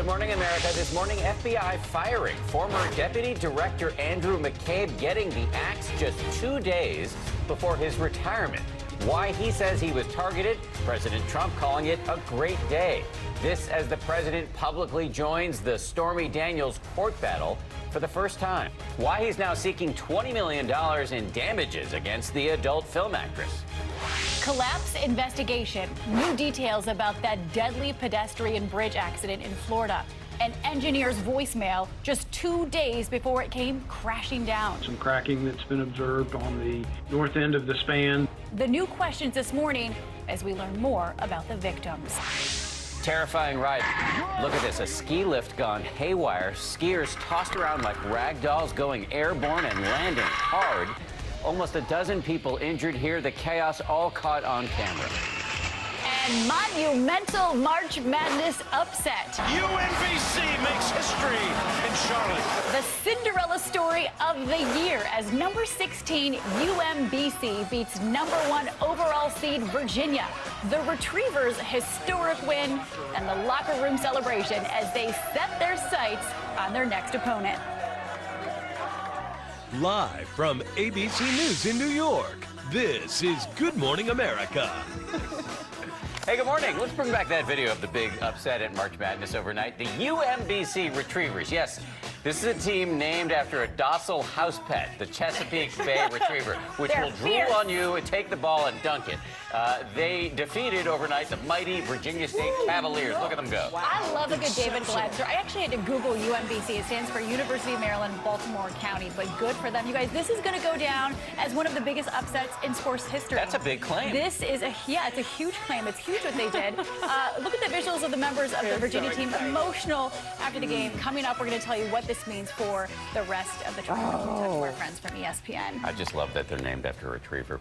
Good morning, America. This morning, FBI firing former Deputy Director Andrew McCabe, getting the axe just 2 days before his retirement. Why he says he was targeted, President Trump calling it a great day. This as the president publicly joins the Stormy Daniels court battle for the first time. Why he's now seeking $20 million in damages against the adult film actress. Collapse investigation. New details about that deadly pedestrian bridge accident in Florida. An engineer's voicemail just 2 days before it came crashing down. Some cracking that's been observed on the north end of the span. The new questions this morning as we learn more about the victims. Terrifying ride. Look at this, a ski lift gone haywire. Skiers tossed around like rag dolls, going airborne and landing hard. Almost a dozen people injured here. The chaos all caught on camera. And monumental March Madness upset. UMBC makes history in Charlotte. The Cinderella story of the year as number 16 UMBC beats number 1 overall seed Virginia. The Retrievers' historic win and the locker room celebration as they set their sights on their next opponent. Live from ABC News in New York, this is Good Morning America. Hey, good morning. Let's bring back that video of the big upset at March Madness overnight. The UMBC Retrievers. Yes, this is a team named after a docile house pet, the Chesapeake Bay Retriever, which will drool on you and take the ball and dunk it. They defeated overnight the mighty Virginia State Cavaliers. Look at them go. I love a good David Gladster. I actually had to Google UMBC. It stands for University of Maryland, Baltimore County, but good for them. You guys, this is going to go down as one of the biggest upsets in sports history. That's a big claim. This is it's a huge claim. It's huge what they did. Look at the visuals of the members of the Virginia team, emotional after the game. Coming up, we're going to tell you what this means for the rest of the tournament. We'll talk to our friends from ESPN. I just love that they're named after a retriever.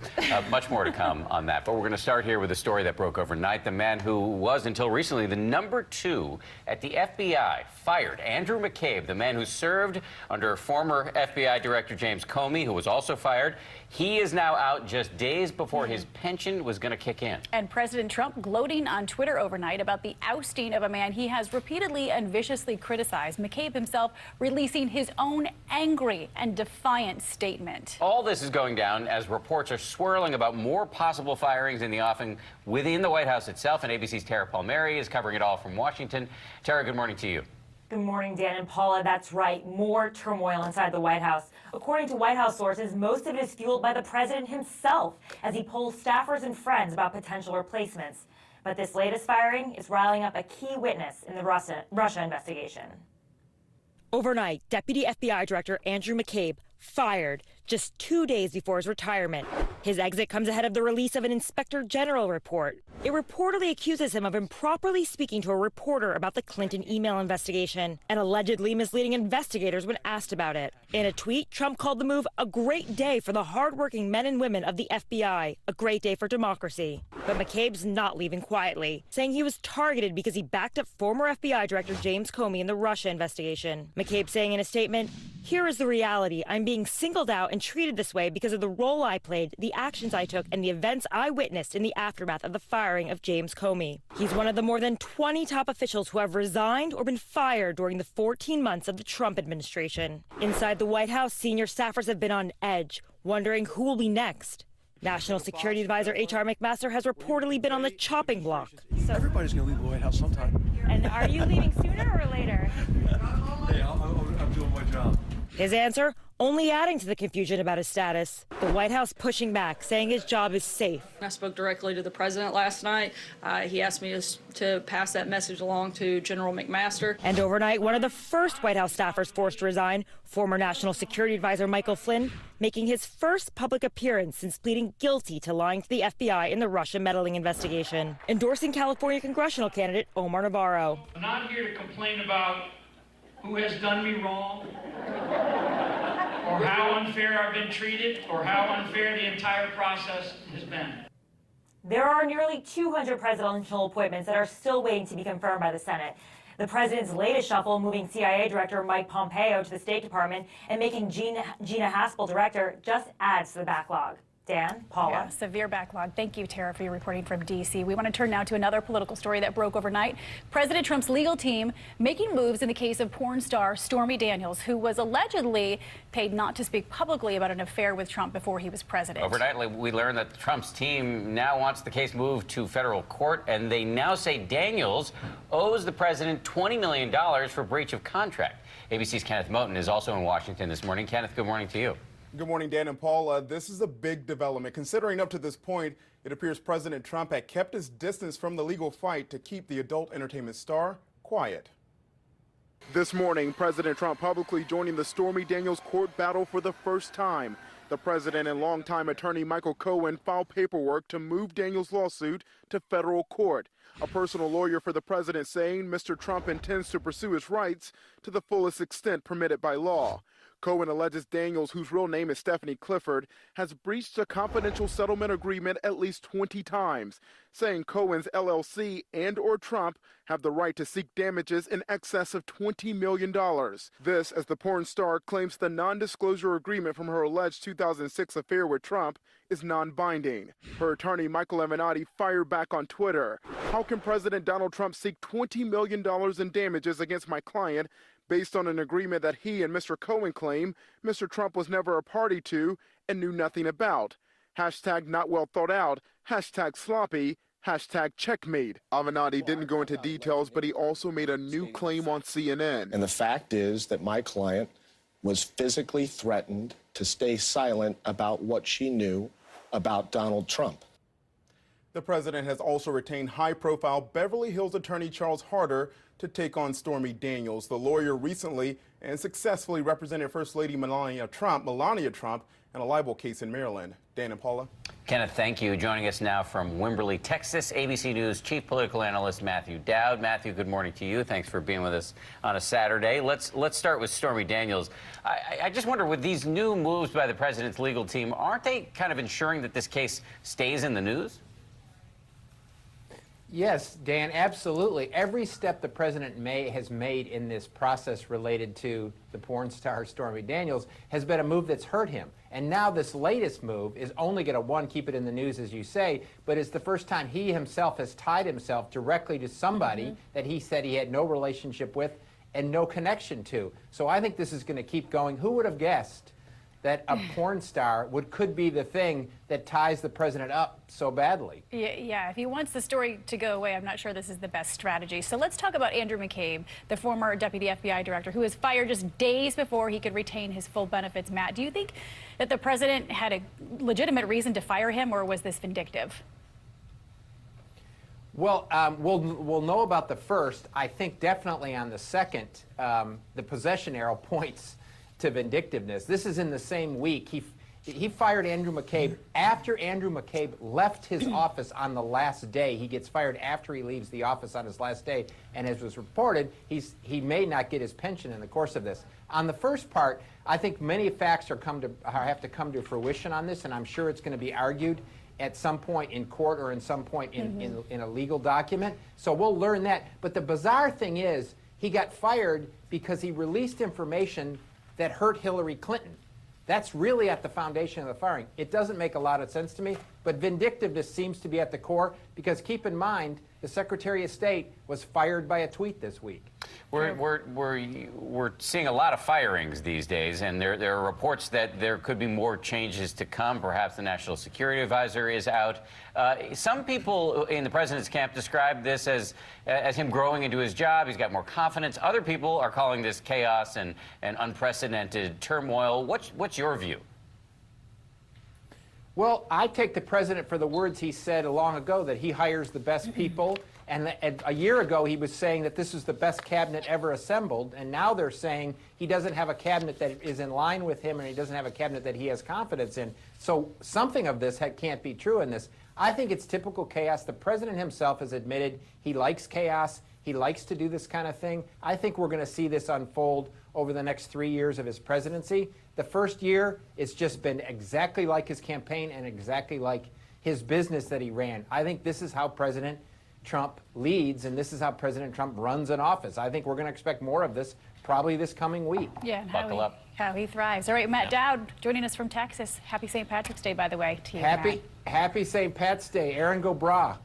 Much more to come on that, but we're going to start here with a story that broke overnight. The man who was, until recently, the number 2 at the FBI fired Andrew McCabe, the man who served under former FBI Director James Comey, who was also fired. He is now out just days before his pension was going to kick in. And President Trump gloating on Twitter overnight about the ousting of a man he has repeatedly and viciously criticized. McCabe himself releasing his own angry and defiant statement. All this is going down as reports are swirling about more possible firings in the offing within the White House itself. And ABC's Tara Palmieri is covering it all from Washington. Tara, good morning to you. Good morning, Dan and Paula. That's right. More turmoil inside the White House. According to White House sources, most of it is fueled by the president himself as he polls staffers and friends about potential replacements. But this latest firing is riling up a key witness in the Russia investigation. Overnight, Deputy FBI Director Andrew McCabe fired just 2 days before his retirement. His exit comes ahead of the release of an Inspector General report. It reportedly accuses him of improperly speaking to a reporter about the Clinton email investigation and allegedly misleading investigators when asked about it. In a tweet, Trump called the move a great day for the hardworking men and women of the FBI, a great day for democracy. But McCabe's not leaving quietly, saying he was targeted because he backed up former FBI Director James Comey in the Russia investigation. McCabe saying in a statement, "Here is the reality. I'm being singled out and treated this way because of the role I played, the actions I took, and the events I witnessed in the aftermath of the firing of James Comey." He's one of the more than 20 top officials who have resigned or been fired during the 14 months of the Trump administration. Inside the White House, senior staffers have been on edge, wondering who will be next. National Security Advisor H.R. McMaster has reportedly been on the chopping block. So everybody's going to leave the White House sometime. And are you leaving sooner or later? Hey, I'm doing my job. His answer, only adding to the confusion about his status. The White House pushing back, saying his job is safe. I spoke directly to the president last night. He asked me to pass that message along to General McMaster. And overnight, one of the first White House staffers forced to resign, former National Security Advisor Michael Flynn, making his first public appearance since pleading guilty to lying to the FBI in the Russia meddling investigation. Endorsing California congressional candidate Omar Navarro. I'm not here to complain about who has done me wrong, or how unfair I've been treated, or how unfair the entire process has been. There are nearly 200 presidential appointments that are still waiting to be confirmed by the Senate. The president's latest shuffle, moving CIA Director Mike Pompeo to the State Department and making Gina Haspel director, just adds to the backlog. Dan, Paula. Yeah, severe backlog. Thank you, Tara, for your reporting from D.C. We want to turn now to another political story that broke overnight. President Trump's legal team making moves in the case of porn star Stormy Daniels, who was allegedly paid not to speak publicly about an affair with Trump before he was president. Overnight, we learned that Trump's team now wants the case moved to federal court, and they now say Daniels owes the president $20 million for breach of contract. ABC's Kenneth Moten is also in Washington this morning. Kenneth, good morning to you. Good morning, Dan and Paul. This is a big development, considering up to this point, it appears President Trump had kept his distance from the legal fight to keep the adult entertainment star quiet. This morning, President Trump publicly joining the Stormy Daniels court battle for the first time. The president and longtime attorney Michael Cohen filed paperwork to move Daniels' lawsuit to federal court. A personal lawyer for the president saying Mr. Trump intends to pursue his rights to the fullest extent permitted by law. Cohen alleges Daniels, whose real name is Stephanie Clifford, has breached a confidential settlement agreement at least 20 times, saying Cohen's LLC and/or Trump have the right to seek damages in excess of $20 million. This, as the porn star claims the non-disclosure agreement from her alleged 2006 affair with Trump is non-binding. Her attorney, Michael Avenatti, fired back on Twitter. How can President Donald Trump seek $20 million in damages against my client based on an agreement that he and Mr. Cohen claim Mr. Trump was never a party to and knew nothing about? Hashtag not well thought out, hashtag sloppy, hashtag checkmate. Avenatti didn't go into details, but he also made a new claim on CNN. And the fact is that my client was physically threatened to stay silent about what she knew about Donald Trump. The president has also retained high-profile Beverly Hills attorney Charles Harder to take on Stormy Daniels. The lawyer recently and successfully represented First Lady Melania Trump in a libel case in Maryland. Dan and Paula. Kenneth, thank you. Joining us now from Wimberley, Texas, ABC News chief political analyst Matthew Dowd. Matthew, good morning to you. Thanks for being with us on a Saturday. Let's start with Stormy Daniels. I just wonder, with these new moves by the president's legal team, aren't they kind of ensuring that this case stays in the news? Yes, Dan, absolutely. Every step the president has made in this process related to the porn star Stormy Daniels has been a move that's hurt him. And now this latest move is only going to, one, keep it in the news, as you say, but it's the first time he himself has tied himself directly to somebody that he said he had no relationship with and no connection to. So I think this is going to keep going. Who would have guessed that a porn star could be the thing that ties the president up so badly? Yeah, if he wants the story to go away, I'm not sure this is the best strategy. So let's talk about Andrew McCabe, the former deputy FBI director, who was fired just days before he could retain his full benefits. Matt, do you think that the president had a legitimate reason to fire him, or was this vindictive? Well, we'll know about the first. I think definitely on the second, the possession arrow points to vindictiveness. This is in the same week. He fired Andrew McCabe after Andrew McCabe left his office on the last day. He gets fired after he leaves the office on his last day, and as was reported, he may not get his pension in the course of this. On the first part, I think many facts have to come to fruition on this, and I'm sure it's going to be argued at some point in court or in some point in a legal document. So we'll learn that. But the bizarre thing is, he got fired because he released information that hurt Hillary Clinton. That's really at the foundation of the firing. It doesn't make a lot of sense to me, but vindictiveness seems to be at the core, because keep in mind, the Secretary of State was fired by a tweet this week. We're seeing a lot of firings these days, and there are reports that there could be more changes to come. Perhaps the National Security Advisor is out. Some people in the president's camp describe this as him growing into his job. He's got more confidence. Other people are calling this chaos and unprecedented turmoil. What's your view? Well, I take the president for the words he said long ago, that he hires the best people. And a year ago, he was saying that this is the best cabinet ever assembled. And now they're saying he doesn't have a cabinet that is in line with him, and he doesn't have a cabinet that he has confidence in. So something of this can't be true in this. I think it's typical chaos. The president himself has admitted he likes chaos. He likes to do this kind of thing. I think we're going to see this unfold over the next 3 years of his presidency. The first year, it's just been exactly like his campaign and exactly like his business that he ran. I think this is how President Trump leads, and this is how President Trump runs an office. I think we're going to expect more of this probably this coming week. Yeah, and Buckle up. How he thrives. All right, Matt Dowd joining us from Texas. Happy St. Patrick's Day, by the way, to you, Happy St. Pat's Day. Aaron go bra.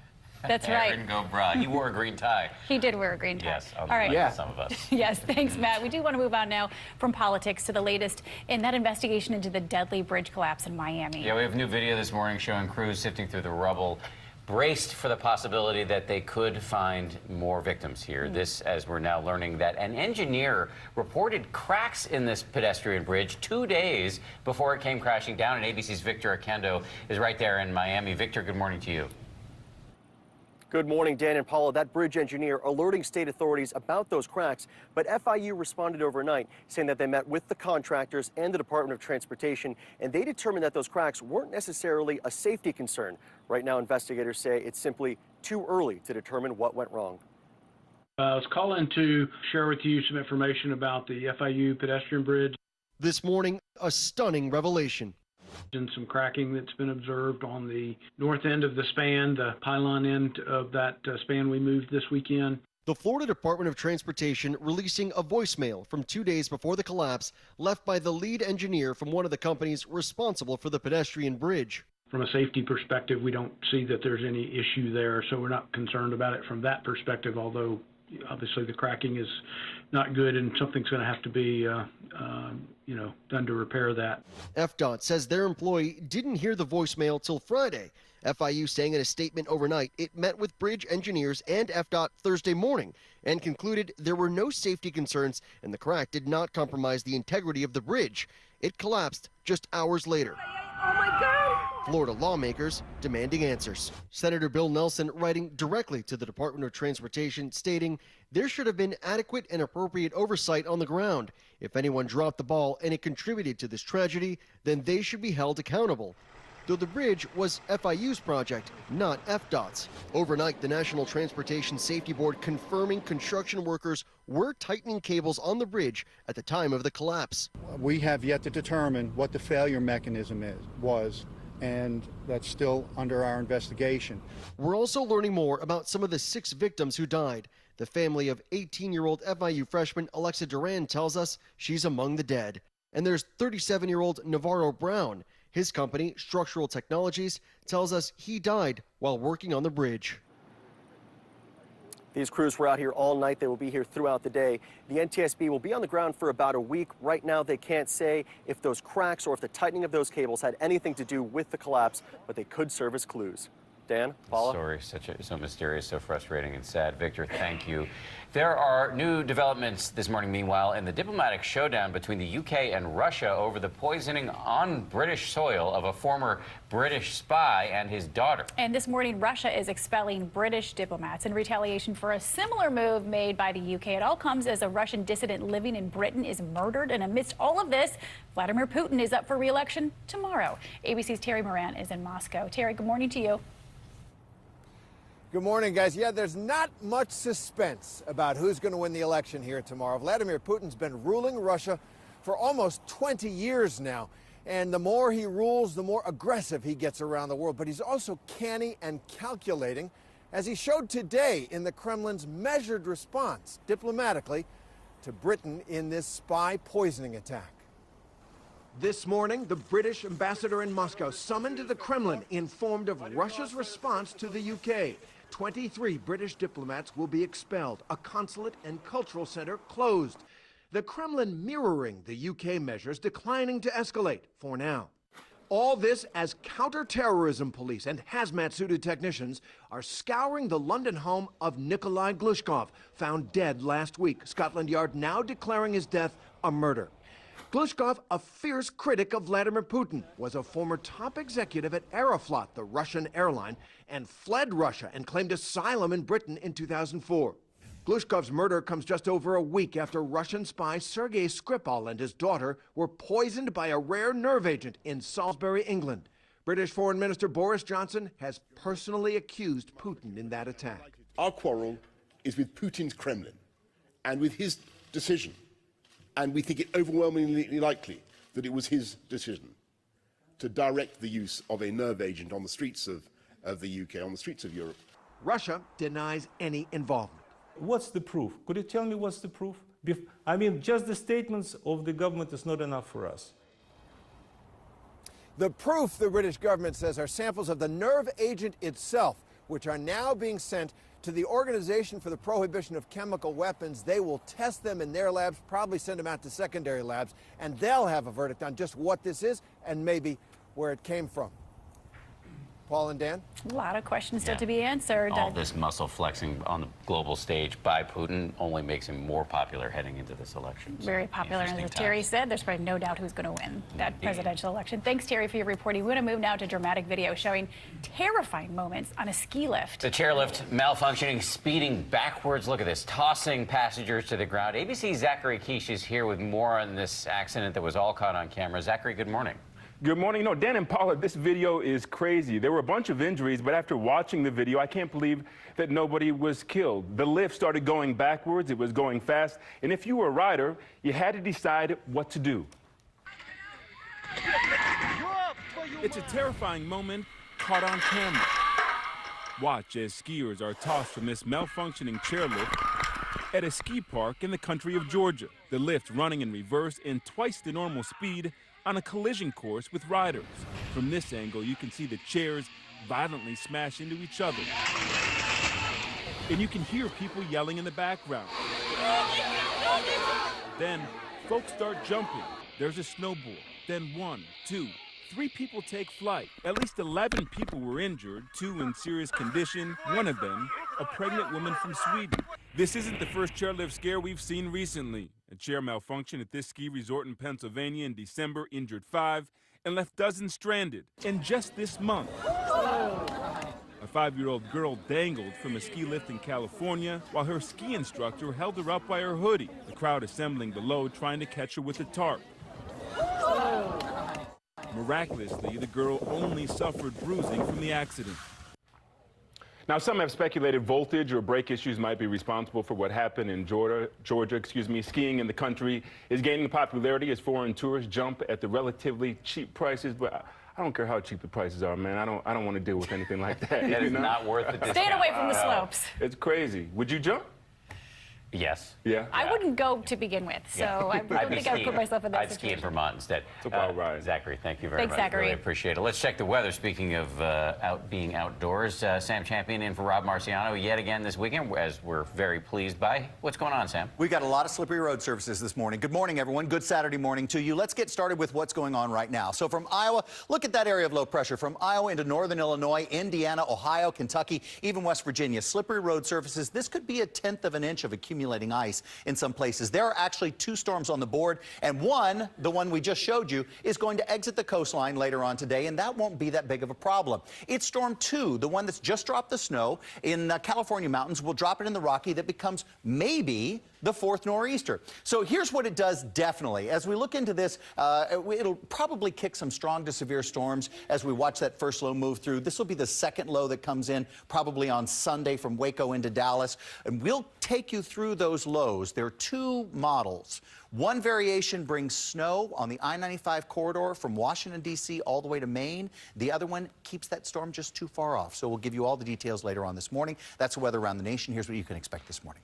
That's right. Aaron go bra. He wore a green tie. He did wear a green tie. Yes, all right. like some of us. Yes, thanks, Matt. We do want to move on now from politics to the latest in that investigation into the deadly bridge collapse in Miami. Yeah, we have new video this morning showing crews sifting through the rubble, braced for the possibility that they could find more victims here. This, as we're now learning that an engineer reported cracks in this pedestrian bridge 2 days before it came crashing down. And ABC's Victor Akendo is right there in Miami. Victor, good morning to you. Good morning, Dan and Paula. That bridge engineer alerting state authorities about those cracks, but FIU responded overnight, saying that they met with the contractors and the Department of Transportation, and they determined that those cracks weren't necessarily a safety concern. Right now, investigators say it's simply too early to determine what went wrong. I was calling to share with you some information about the FIU pedestrian bridge. This morning, a stunning revelation. And some cracking that's been observed on the north end of the span, the pylon end of that span we moved this weekend. The Florida Department of Transportation releasing a voicemail from 2 days before the collapse left by the lead engineer from one of the companies responsible for the pedestrian bridge. From a safety perspective, we don't see that there's any issue there, so we're not concerned about it from that perspective, although obviously the cracking is not good and something's going to have to be done to repair that. FDOT says their employee didn't hear the voicemail till Friday. FIU saying in a statement overnight it met with bridge engineers and FDOT Thursday morning and concluded there were no safety concerns and the crack did not compromise the integrity of the bridge. It collapsed just hours later. Oh my God! Florida lawmakers demanding answers. Senator Bill Nelson writing directly to the Department of Transportation stating there should have been adequate and appropriate oversight on the ground. If anyone dropped the ball and it contributed to this tragedy, then they should be held accountable. Though the bridge was FIU's project, not FDOT's. Overnight, the National Transportation Safety Board confirming construction workers were tightening cables on the bridge at the time of the collapse. We have yet to determine what the failure mechanism was, and that's still under our investigation. We're also learning more about some of the 6 victims who died. The family of 18-year-old FIU freshman Alexa Duran tells us she's among the dead. And there's 37-year-old Navarro Brown. His company, Structural Technologies, tells us he died while working on the bridge. These crews were out here all night. They will be here throughout the day. The NTSB will be on the ground for about a week. Right now, they can't say if those cracks or if the tightening of those cables had anything to do with the collapse, but they could serve as clues. Dan, Paula? Story, so mysterious, so frustrating and sad. Victor, thank you. There are new developments this morning, meanwhile, in the diplomatic showdown between the UK and Russia over the poisoning on British soil of a former British spy and his daughter. And this morning, Russia is expelling British diplomats in retaliation for a similar move made by the UK. It all comes as a Russian dissident living in Britain is murdered. And amidst all of this, Vladimir Putin is up for re-election tomorrow. ABC's Terry Moran is in Moscow. Terry, good morning to you. Good morning, guys. Yeah, there's not much suspense about who's going to win the election here tomorrow. Vladimir Putin's been ruling Russia for almost 20 years now. And the more he rules, the more aggressive he gets around the world. But he's also canny and calculating, as he showed today in the Kremlin's measured response, diplomatically, to Britain in this spy poisoning attack. This morning, the British ambassador in Moscow summoned to the Kremlin, informed of Russia's response to the UK. 23 British diplomats will be expelled, a consulate and cultural center closed. The Kremlin mirroring the UK measures, declining to escalate for now. All this as counter-terrorism police and hazmat-suited technicians are scouring the London home of Nikolai Glushkov, found dead last week. Scotland Yard now declaring his death a murder. Glushkov, a fierce critic of Vladimir Putin, was a former top executive at Aeroflot, the Russian airline, and fled Russia and claimed asylum in Britain in 2004. Glushkov's murder comes just over a week after Russian spy Sergei Skripal and his daughter were poisoned by a rare nerve agent in Salisbury, England. British Foreign Minister Boris Johnson has personally accused Putin in that attack. Our quarrel is with Putin's Kremlin and with his decision. And we think it overwhelmingly likely that it was his decision to direct the use of a nerve agent on the streets of the UK, on the streets of Europe. Russia denies any involvement. What's the proof? Could you tell me what's the proof? I mean, just the statements of the government is not enough for us. The proof, the British government says, are samples of the nerve agent itself, which are now being sent to the Organization for the Prohibition of Chemical Weapons. They will test them in their labs, probably send them out to secondary labs, and they'll have a verdict on just what this is and maybe where it came from. Paul and Dan? A lot of questions still to be answered. All this muscle flexing on the global stage by Putin only makes him more popular heading into this election. Very popular, and as Terry said, there's probably no doubt who's going to win that presidential election. Thanks, Terry, for your reporting. We're going to move now to dramatic video showing terrifying moments on a ski lift. The chairlift malfunctioning, speeding backwards. Look at this, tossing passengers to the ground. ABC's Zachary Keish is here with more on this accident that was all caught on camera. Zachary, good morning. Good morning. No, Dan and Paula, this video is crazy. There were a bunch of injuries, but after watching the video, I can't believe that nobody was killed. The lift started going backwards. It was going fast. And if you were a rider, you had to decide what to do. It's a terrifying moment caught on camera. Watch as skiers are tossed from this malfunctioning chairlift at a ski park in the country of Georgia. The lift running in reverse in twice the normal speed on a collision course with riders. From this angle, you can see the chairs violently smash into each other. And you can hear people yelling in the background. Then, folks start jumping. There's a snowboard. Then 1, 2, 3 people take flight. At least 11 people were injured, 2 in serious condition, one of them a pregnant woman from Sweden. This isn't the first chairlift scare we've seen recently. A chair malfunction at this ski resort in Pennsylvania in December injured 5 and left dozens stranded. And just this month, a 5-year-old girl dangled from a ski lift in California while her ski instructor held her up by her hoodie. The crowd assembling below trying to catch her with a tarp. Miraculously, the girl only suffered bruising from the accident. Now, some have speculated voltage or brake issues might be responsible for what happened in Georgia. Skiing in the country is gaining popularity as foreign tourists jump at the relatively cheap prices, but I don't care how cheap the prices are, man. I don't want to deal with anything like that. That is not worth the discount. Staying away from the slopes. It's crazy. Would you jump? Yes. Yeah. I wouldn't go to begin with, so I don't think I would put myself in that I'd ski situation. in Vermont instead. It's a wild ride. Zachary, thank you very Thanks, much. Zachary. Really appreciate it. Let's check the weather. Speaking of being outdoors, Sam Champion in for Rob Marciano yet again this weekend, as we're very pleased by. What's going on, Sam? We've got a lot of slippery road surfaces this morning. Good morning, everyone. Good Saturday morning to you. Let's get started with what's going on right now. So from Iowa, look at that area of low pressure. From Iowa into northern Illinois, Indiana, Ohio, Kentucky, even West Virginia. Slippery road surfaces. This could be 1/10 of an inch of accumulating ice in some places. There are actually 2 storms on the board, and one, the one we just showed you, is going to exit the coastline later on today, and that won't be that big of a problem. It's Storm 2, the one that's just dropped the snow in the California mountains, will drop it in the Rocky. That becomes maybe the 4th nor'easter. So here's what it does definitely. As we look into this, it'll probably kick some strong to severe storms as we watch that first low move through. This will be the second low that comes in probably on Sunday from Waco into Dallas, and we'll take you through those lows. There are 2 models. One variation brings snow on the I-95 corridor from Washington, D.C. all the way to Maine. The other one keeps that storm just too far off. So we'll give you all the details later on this morning. That's the weather around the nation. Here's what you can expect this morning.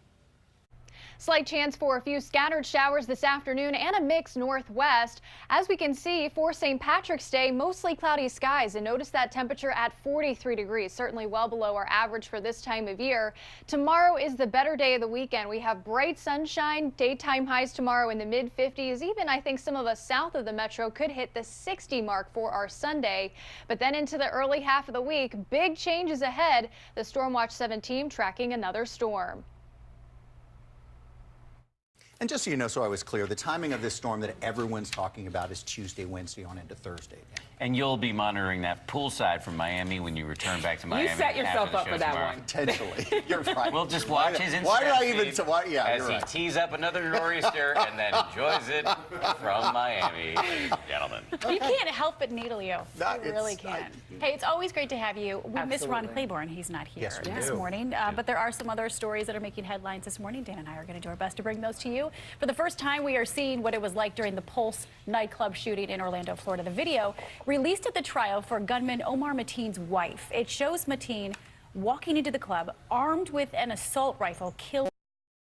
Slight chance for a few scattered showers this afternoon and a mix northwest. As we can see, for St. Patrick's Day, mostly cloudy skies, and notice that temperature at 43 degrees, certainly well below our average for this time of year. Tomorrow is the better day of the weekend. We have bright sunshine, daytime highs tomorrow in the mid-50s. Even I think some of us south of the metro could hit the 60 mark for our Sunday. But then into the early half of the week, big changes ahead. The Storm Watch 7 team tracking another storm. And just so you know, so I was clear, the timing of this storm that everyone's talking about is Tuesday, Wednesday on into Thursday. And you'll be monitoring that poolside from Miami when you return back to Miami. You set yourself up for that one. Potentially. You're right. We'll just watch his Instagram Why did I even feed say, why, yeah, as he right. tees up another nor'easter and then enjoys it from Miami. Gentlemen. You can't help but needle you. You really can't. Hey, it's always great to have you. We miss Ron Claiborne. He's not here this morning. But there are some other stories that are making headlines this morning. Dan and I are going to do our best to bring those to you. For the first time, we are seeing what it was like during the Pulse nightclub shooting in Orlando, Florida. The video released at the trial for gunman Omar Mateen's wife. It shows Mateen walking into the club armed with an assault rifle, killed